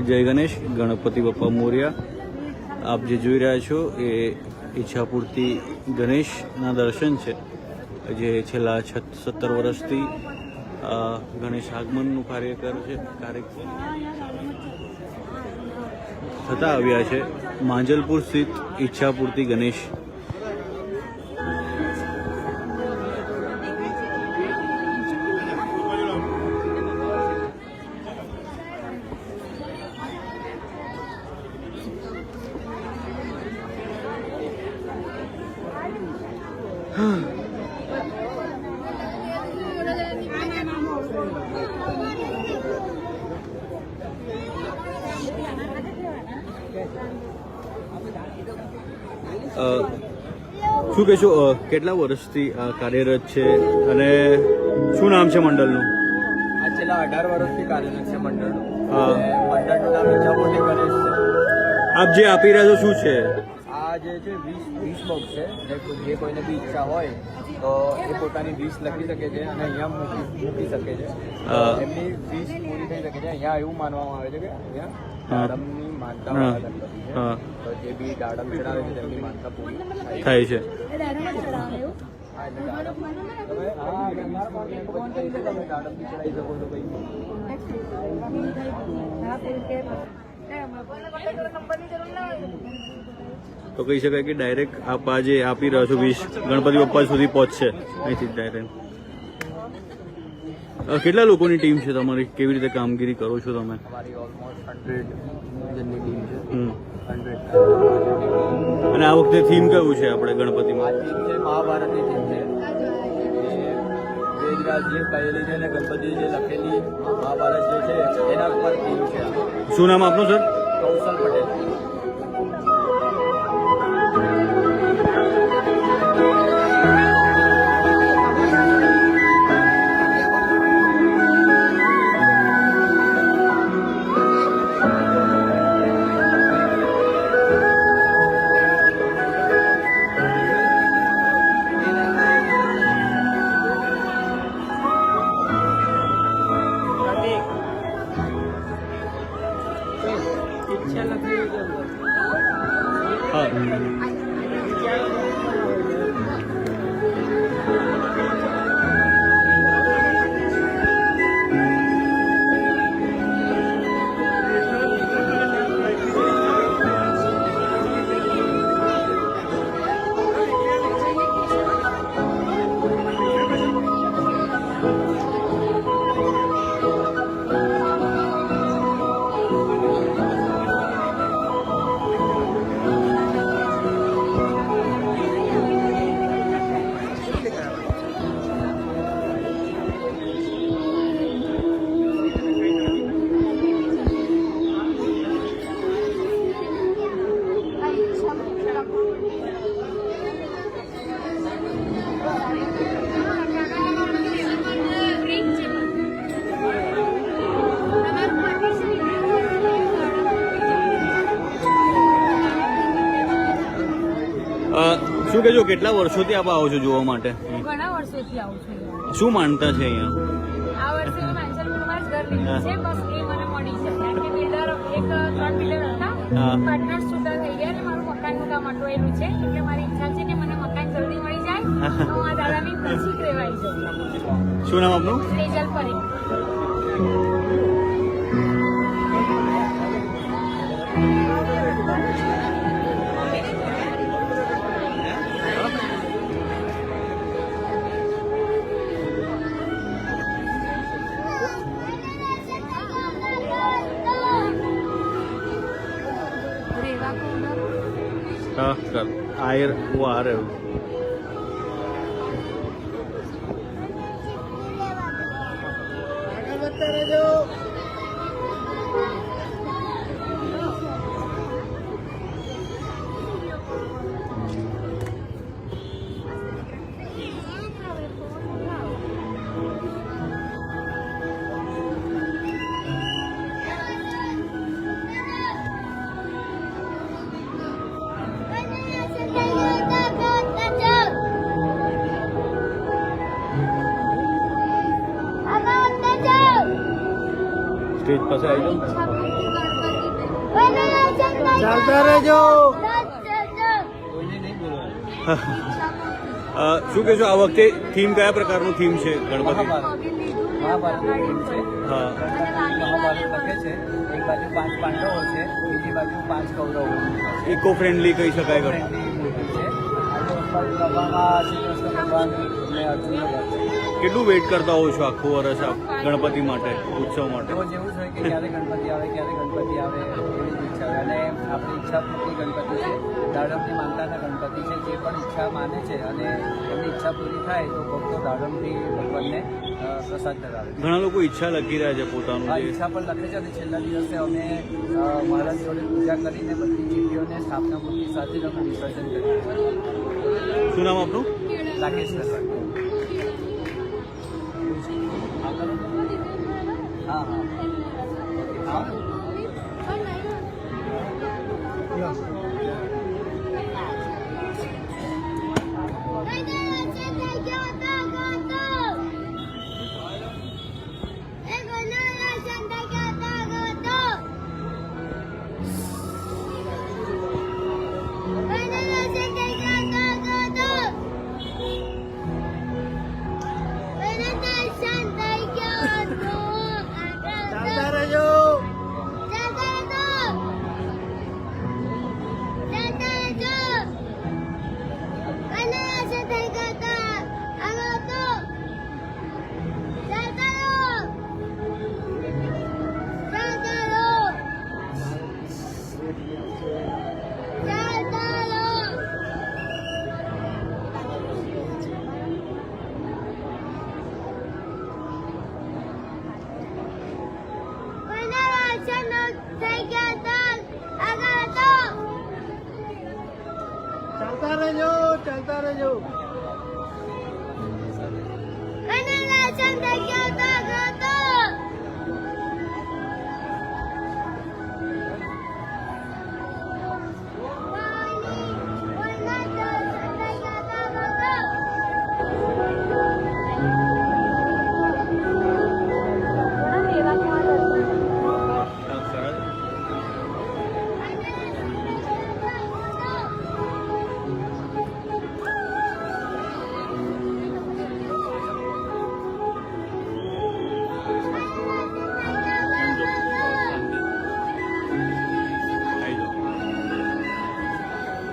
જય ગણેશ, ગણપતિ બાપા મોર્યા। આપ જે જોઈ રહ્યા છો એ ઈચ્છાપૂર્તિ ગણેશના દર્શન છે, જે છેલ્લા 17 વર્ષથી ગણેશ આગમનનું કાર્ય થતા આવ્યા છે। માંજલપુર સ્થિત ઈચ્છાપૂર્તિ ગણેશ શું કહેશો, કેટલા વર્ષથી આ કાર્યરત છે અને શું નામ છે મંડળનું? આ છેલ્લા 18 વર્ષથી કાર્યરત છે મંડળનું। મંડળનું નામ ઈચ્છાપૂર્તિ ગણેશ છે। આપ જે આપી રહ્યા છો શું છે? આ જે છે 20 બોક્સ છે, જે કોઈને બી ઈચ્છા હોય તો એ પોતાની 20 લખી શકે છે અને અહીંયા મૂકી શકે છે। એમની 20 પૂરી થઈ શકે છે। અહીંયા એવું માનવામાં આવે છે કે અહીંયા દાડમની માનતા તો જે બી દાડમ ચડાવે છે તેમની માનતા પૂરી થાય છે। તો કહી શકાય કે ડાયરેક્ટ આપ આજે આપી રહ્યા છો 20 ગણપતિ બાપ્પા સુધી પહોંચશે અહીંથી ડાયરેક્ટ। કેટલા લોકોની ટીમ છે તમારી? કેવી રીતે કામગીરી કરો છો તમે? અમારી ઓલમોસ્ટ 100 જણની ટીમ છે। 100 અને આ વખતે થીમ કયું છે આપણે ગણપતિમાં? આ થીમ છે મહાભારતની થીમ છે। વેદવ્યાસ જે કહેલી છે ને ગણપતિ જે લખેલી મહાભારત જે છે એના પર થીમ છે। શું નામ આપનું સર? કૌશલ પટેલ। શું કહેજો કેટલા વર્ષોથી આપ આવો છો જોવા માટે હું ઘણા વર્ષોથી આવું છું અહીંયા. શું માનતા છે અહીંયા આ વર્ષે મેં માંજલપુરમાં જ ઘર લીધું છે. બસ એ મને મળી છે. કારણ કે બિલ્ડર 3 બિલ્ડર હતા, હા. પાર્ટનર્સ છૂટા થઈ ગયા અને મારું મકાનનું કામ અટવાયેલું છે. એટલે મારી ઈચ્છા છે કે મને મકાન જલ્દી મળી જાય તો હું આ દાદાની નજીક રહેવાઈ જાઉં. શું નામ આપનું? સેજલ પરેખ. રેવા કોડર हाँ कर आयर वो आ रहे हो स्टेज પાસે આવી જાઓ ચાલતા રહેજો શું કહેશો આ વખતે થીમ કયા પ્રકારનું થીમ છે ગણપતિ મહાભારતની થીમ છે. હા મહાભારત લખે છે. એક બાજુ 5 પાંડવો છે, બીજી બાજુ 5 કૌરવો છે. ઇકો ફ્રેન્ડલી કહી શકાય ગણ ફ્રેન્ડલી મૂર્તિ છે. અને ઉપર ગભામાં શ્રી કૃષ્ણ ભગવાન અને અર્જુનનો રથ છે. કેટલું વેઇટ કરતા હોવ છો આખું વર્ષ આપ ગણપતિ માટે ઉત્સવ માટે રોજ એવું છે કે ક્યારે ગણપતિ આવે એવી જ ઈચ્છા હોય. અને આપણી ઈચ્છા પૂરતી ગણપતિ છે. દાડમથી માનતાના ગણપતિ છે. જે પણ ઈચ્છા માને છે અને એમની ઈચ્છા પૂરી થાય તો ભક્તો દાડમથી ભગવાનને પ્રસાદ ધરાવે છે. ઘણા લોકો ઈચ્છા લખી રહ્યા છે પોતાનું આ જે ઈચ્છા પણ લખે છે અને છેલ્લા દિવસે અમે મહારાજ જોડે પૂજા કરીને બધી ચીટીઓને સ્થાપના મૂર્તિ સાથે જ અમે વિસર્જન કરીએ છીએ. શું નામ આપનું રાકેશ સર. હા હા ચાલતા રહેજો.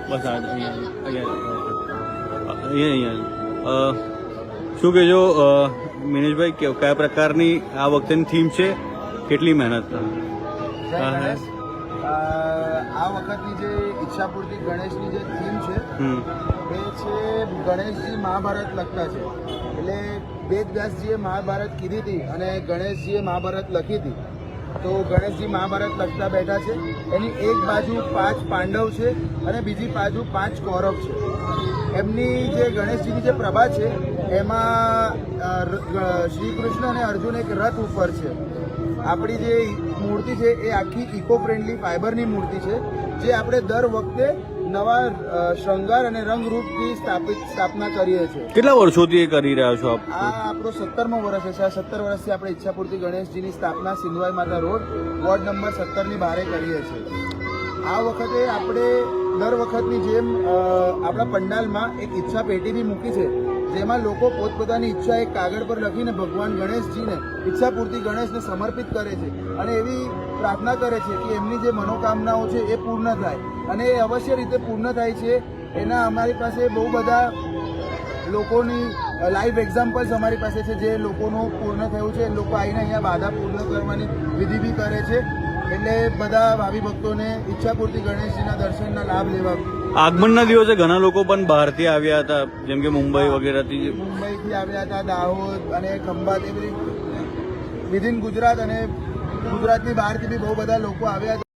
બસ અહીંયા શું કહેજો મિનેશભાઈ કયા પ્રકારની આ વખતેની થીમ છે કેટલી મહેનત જય ગણેશ. આ વખતની જે ઈચ્છાપૂર્તિ ગણેશની જે થીમ છે એ છે ગણેશજી મહાભારત લખતા છે. એટલે વેદ વ્યાસજીએ મહાભારત કીધી હતી અને ગણેશજીએ મહાભારત લખી હતી. તો ગણેશજી મહાભારત લખતા બેઠા છે. એની એક બાજુ 5 પાંડવ છે અને બીજી બાજુ 5 કૌરવ છે. એમની જે ગણેશજીની જે પ્રભા છે એમાં શ્રી કૃષ્ણ અને અર્જુન એક રથ ઉપર છે. આપણી જે મૂર્તિ છે એ આખી ઇકો ફ્રેન્ડલી ફાઈબરની મૂર્તિ છે જે આપણે દર વખતે નવા શૃંગાર અને રંગરૂપથી સ્થાપના કરીએ છીએ. કેટલા વર્ષોથી એ કરી રહ્યા છો આપ? આ આપણો 17મો વર્ષ છે. આ 17 વર્ષથી આપણે ઈચ્છાપૂર્તિ ગણેશજીની સ્થાપના સિંધવાઈ માતા રોડ વોર્ડ નંબર 17 ની બહારે કરીએ છીએ. આ વખતે આપણે દર વખતની જેમ આપણા પંડાલમાં એક ઈચ્છા પેટી બી મૂકી છે, જેમાં લોકો પોતપોતાની ઈચ્છા એક કાગળ પર લખીને ભગવાન ગણેશજીને ઈચ્છાપૂર્તિ ગણેશને સમર્પિત કરે છે અને એવી પ્રાર્થના કરે છે કે એમની જે મનોકામનાઓ છે એ પૂર્ણ થાય, અને એ અવશ્ય રીતે પૂર્ણ થાય છે. એના અમારી પાસે બહુ બધા લોકોની લાઈવ એક્ઝામ્પલ્સ અમારી પાસે છે જે લોકોનું પૂર્ણ થયું છે. લોકો આવીને અહીંયા બાધા પૂર્ણ કરવાની વિધિ બી કરે છે. એટલે બધા ભાવિ ભક્તોને ઈચ્છાપૂર્તિ ગણેશજીના દર્શનના લાભ લેવા. આગમનના દિવસે ઘણા લોકો પણ બહારથી આવ્યા હતા, જેમ કે મુંબઈ વગેરેથી. મુંબઈથી આવ્યા હતા, દાહોદ અને ખંભાત, એ બધી વિધિન ગુજરાત અને ગુજરાતની બહારથી બી બહુ બધા લોકો આવ્યા હતા.